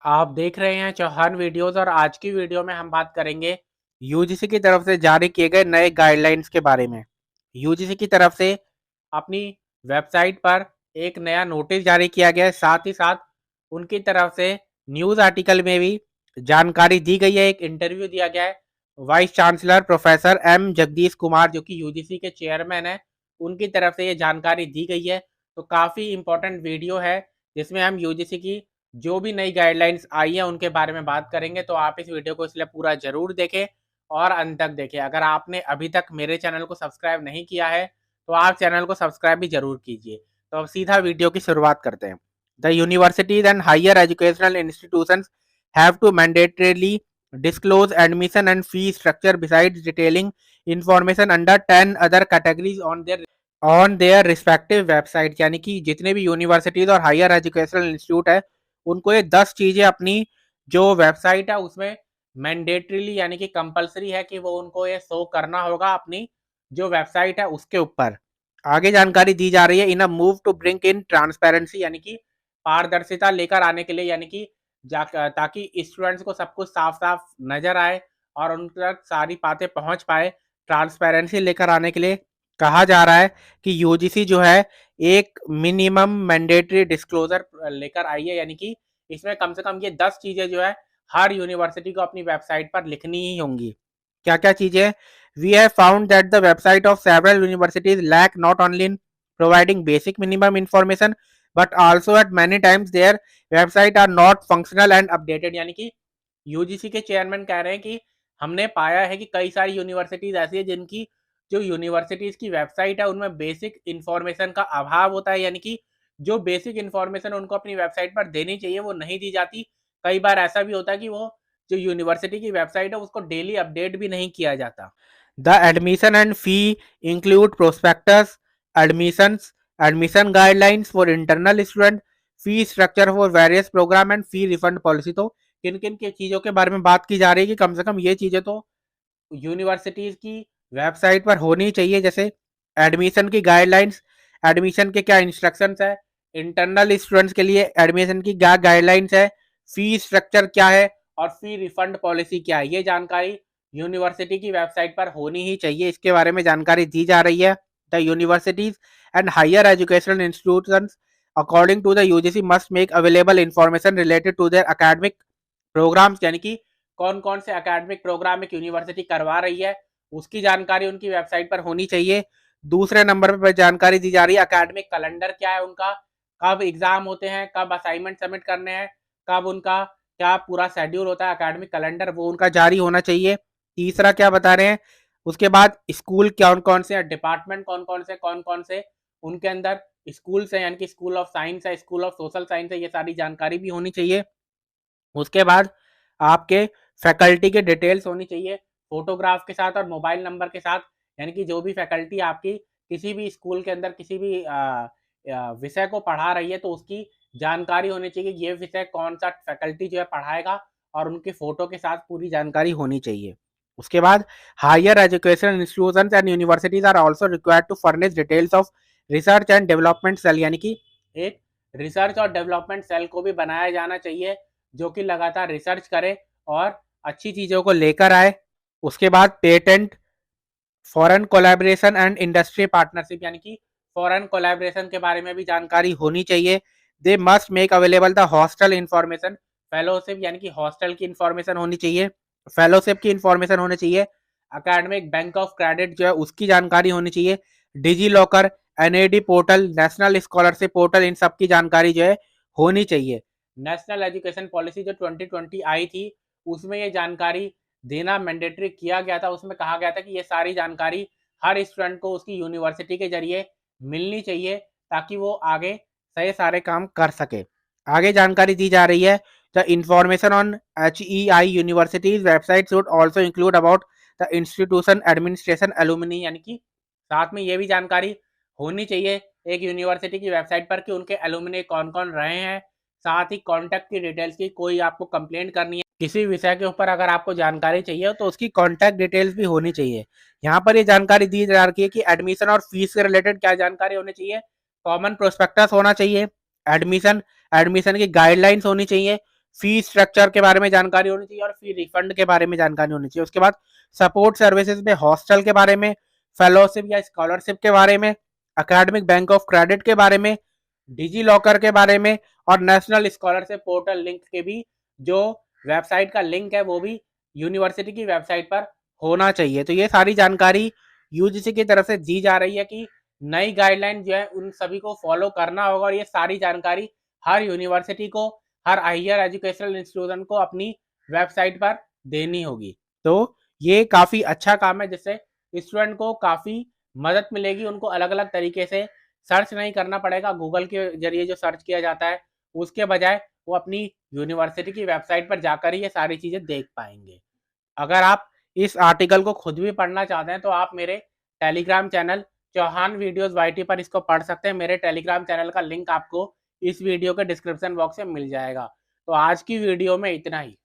आप देख रहे हैं चौहान वीडियोस और आज की वीडियो में हम बात करेंगे यूजीसी की तरफ से जारी किए गए नए गाइडलाइंस के बारे में। यूजीसी की तरफ से अपनी वेबसाइट पर एक नया नोटिस जारी किया गया है, साथ ही साथ उनकी तरफ से न्यूज़ आर्टिकल में भी जानकारी दी गई है। एक इंटरव्यू दिया गया है vice chancellor professor M Jagdish Kumar जो कि यूजीसी के चेयरमैन है, उनकी तरफ से ये जानकारी दी गई है। तो काफ़ी इंपॉर्टेंट वीडियो है जिसमें हम यूजीसी की जो भी नई गाइडलाइंस आई है उनके बारे में बात करेंगे। तो आप इस वीडियो को इसलिए पूरा जरूर देखें और अंत तक देखें। अगर आपने अभी तक मेरे चैनल को सब्सक्राइब नहीं किया है तो आप चैनल को सब्सक्राइब भी जरूर कीजिए। तो अब सीधा वीडियो की शुरुआत करते हैं। The universities and higher educational institutions have to mandatorily disclose admission and fee structure besides detailing information under 10 other categories on their respective website। यानी कि जितने भी यूनिवर्सिटीज और हायर एजुकेशनल इंस्टीट्यूट है उनको ये 10 चीजें अपनी जो वेबसाइट है उसमें मैंडेटरीली यानी कि कंपलसरी है कि वो उनको ये शो करना होगा अपनी जो वेबसाइट है उसके ऊपर। आगे जानकारी दी जा रही है in a move to bring in transparency यानी कि पारदर्शिता लेकर आने के लिए, यानी कि ताकि स्टूडेंट्स को सब कुछ साफ साफ नजर आए और उन तक सारी बातें पहुंच पाए। ट्रांसपेरेंसी लेकर आने के लिए कहा जा रहा है कि यूजीसी जो है एक मिनिमम मैंडेटरी डिस्क्लोजर लेकर आई है, यानी कि इसमें कम से कम ये 10 चीजें जो है हर यूनिवर्सिटी को अपनी वेबसाइट पर लिखनी ही होंगी। क्या क्या चीजें? We have found that the website of several universities lack not only in providing basic minimum information but also at many times their website are not functional and updated. यानी कि यूजीसी के chairman कह रहे हैं कि हमने पाया है कि कई सारी यूनिवर्सिटीज ऐसी है जिनकी जो यूनिवर्सिटीज की वेबसाइट है उनमें बेसिक इंफॉर्मेशन का अभाव होता है, यानी कि जो बेसिक इंफॉर्मेशन उनको अपनी वेबसाइट पर देनी चाहिए वो नहीं दी जाती। कई बार ऐसा भी होता है कि वो जो यूनिवर्सिटी की वेबसाइट है उसको डेली अपडेट भी नहीं किया जाता। The admission and fee include prospectus, admissions, admission guidelines for internal student, fee structure for various program and fee refund policy. तो किन किन की चीजों के बारे में बात की जा रही है कि कम से कम ये चीजें तो यूनिवर्सिटीज की वेबसाइट पर होनी चाहिए, जैसे एडमिशन की गाइडलाइंस, एडमिशन के क्या इंस्ट्रक्शंस है, इंटरनल स्टूडेंट्स के लिए एडमिशन की क्या गाइडलाइंस है, फी स्ट्रक्चर क्या है और फी रिफंड पॉलिसी क्या है, ये जानकारी यूनिवर्सिटी की वेबसाइट पर होनी ही चाहिए। इसके बारे में जानकारी दी जा रही है। The universities and higher educational institutions according to the UGC must make available information related to their academic programs, यानी कि कौन कौन से एकेडमिक प्रोग्राम एक यूनिवर्सिटी करवा रही है उसकी जानकारी उनकी वेबसाइट पर होनी चाहिए। दूसरे नंबर पर जानकारी दी जा रही है एकेडमिक कैलेंडर क्या है उनका, कब एग्जाम होते हैं, कब असाइनमेंट सबमिट करने हैं, कब उनका क्या पूरा शेड्यूल होता है एकेडमिक कैलेंडर वो उनका जारी होना चाहिए। तीसरा क्या बता रहे हैं, उसके बाद स्कूल कौन कौन से, डिपार्टमेंट कौन कौन से उनके अंदर स्कूल है, यानी कि स्कूल ऑफ साइंस है, स्कूल ऑफ सोशल साइंस है, ये सारी जानकारी भी होनी चाहिए। उसके बाद आपके फैकल्टी के डिटेल्स होनी चाहिए फोटोग्राफ के साथ और मोबाइल नंबर के साथ, यानी कि जो भी फैकल्टी आपकी किसी भी स्कूल के अंदर किसी भी विषय को पढ़ा रही है तो उसकी जानकारी होनी चाहिए कि ये विषय कौन सा फैकल्टी जो है पढ़ाएगा और उनके फोटो के साथ पूरी जानकारी होनी चाहिए। उसके बाद higher education institutions and universities are also required to furnish details of research and development cell, यानी कि एक रिसर्च और डेवलपमेंट सेल को भी बनाया जाना चाहिए जो कि लगातार रिसर्च करे और अच्छी चीजों को लेकर आए। उसके बाद patent, foreign collaboration and industry partnership, यानी कि फॉरेन कोलैबोरेशन के बारे में भी जानकारी होनी चाहिए। They must make available the hostel information, fellowship यानी कि हॉस्टल की इंफॉर्मेशन होनी चाहिए, फेलोशिप की इंफॉर्मेशन होनी चाहिए, अकेडमिक बैंक ऑफ क्रेडिट जो है उसकी जानकारी होनी चाहिए, DigiLocker, NAD portal, national scholarship portal, इन सब की जानकारी जो है होनी चाहिए। नेशनल एजुकेशन पॉलिसी जो 2020 आई थी उसमें ये जानकारी देना मैंडेटरी किया गया था। उसमें कहा गया था कि ये सारी जानकारी हर स्टूडेंट को उसकी यूनिवर्सिटी के जरिए मिलनी चाहिए ताकि वो आगे सही सारे काम कर सके। आगे जानकारी दी जा रही है the information on HEI universities website should also include about the institution administration alumni, यानी कि साथ में ये भी जानकारी होनी चाहिए एक यूनिवर्सिटी की वेबसाइट पर कि उनके एलुमनी कौन कौन रहे हैं, साथ ही कॉन्टैक्ट की डिटेल्स की, कोई आपको कंप्लेंट करनी है किसी विषय के ऊपर अगर आपको जानकारी चाहिए तो उसकी कॉन्टैक्ट डिटेल्स भी होनी चाहिए। यहाँ पर ये जानकारी दी जा रही है कि एडमिशन और फीस से रिलेटेड क्या जानकारी होनी चाहिए, कॉमन प्रोस्पेक्टस होना चाहिए, एडमिशन एडमिशन की गाइडलाइंस होनी चाहिए, फी स्ट्रक्चर के बारे में जानकारी होनी चाहिए और फी रिफंड के बारे में जानकारी होनी चाहिए। उसके बाद सपोर्ट सर्विसेज में हॉस्टल के बारे में, फेलोशिप या स्कॉलरशिप के बारे में, अकेडमिक बैंक ऑफ क्रेडिट के बारे में, डिजी लॉकर के बारे में और नेशनल स्कॉलरशिप पोर्टल लिंक के भी जो वेबसाइट का लिंक है वो भी यूनिवर्सिटी की वेबसाइट पर होना चाहिए। तो ये सारी जानकारी यूजीसी की तरफ से दी जा रही है कि नई गाइडलाइन जो है उन सभी को फॉलो करना होगा और ये सारी जानकारी हर यूनिवर्सिटी को, हर हायर एजुकेशनल इंस्टीट्यूशन को अपनी वेबसाइट पर देनी होगी। तो ये काफ़ी अच्छा काम है जिससे स्टूडेंट को काफ़ी मदद मिलेगी। उनको अलग अलग तरीके से सर्च नहीं करना पड़ेगा, गूगल के जरिए जो सर्च किया जाता है उसके बजाय वो अपनी यूनिवर्सिटी की वेबसाइट पर जाकर ही ये सारी चीज़ें देख पाएंगे। अगर आप इस आर्टिकल को खुद भी पढ़ना चाहते हैं तो आप मेरे Telegram channel Chauhan videos YT पर इसको पढ़ सकते हैं। मेरे टेलीग्राम चैनल का लिंक आपको इस वीडियो के डिस्क्रिप्शन बॉक्स में मिल जाएगा। तो आज की वीडियो में इतना ही।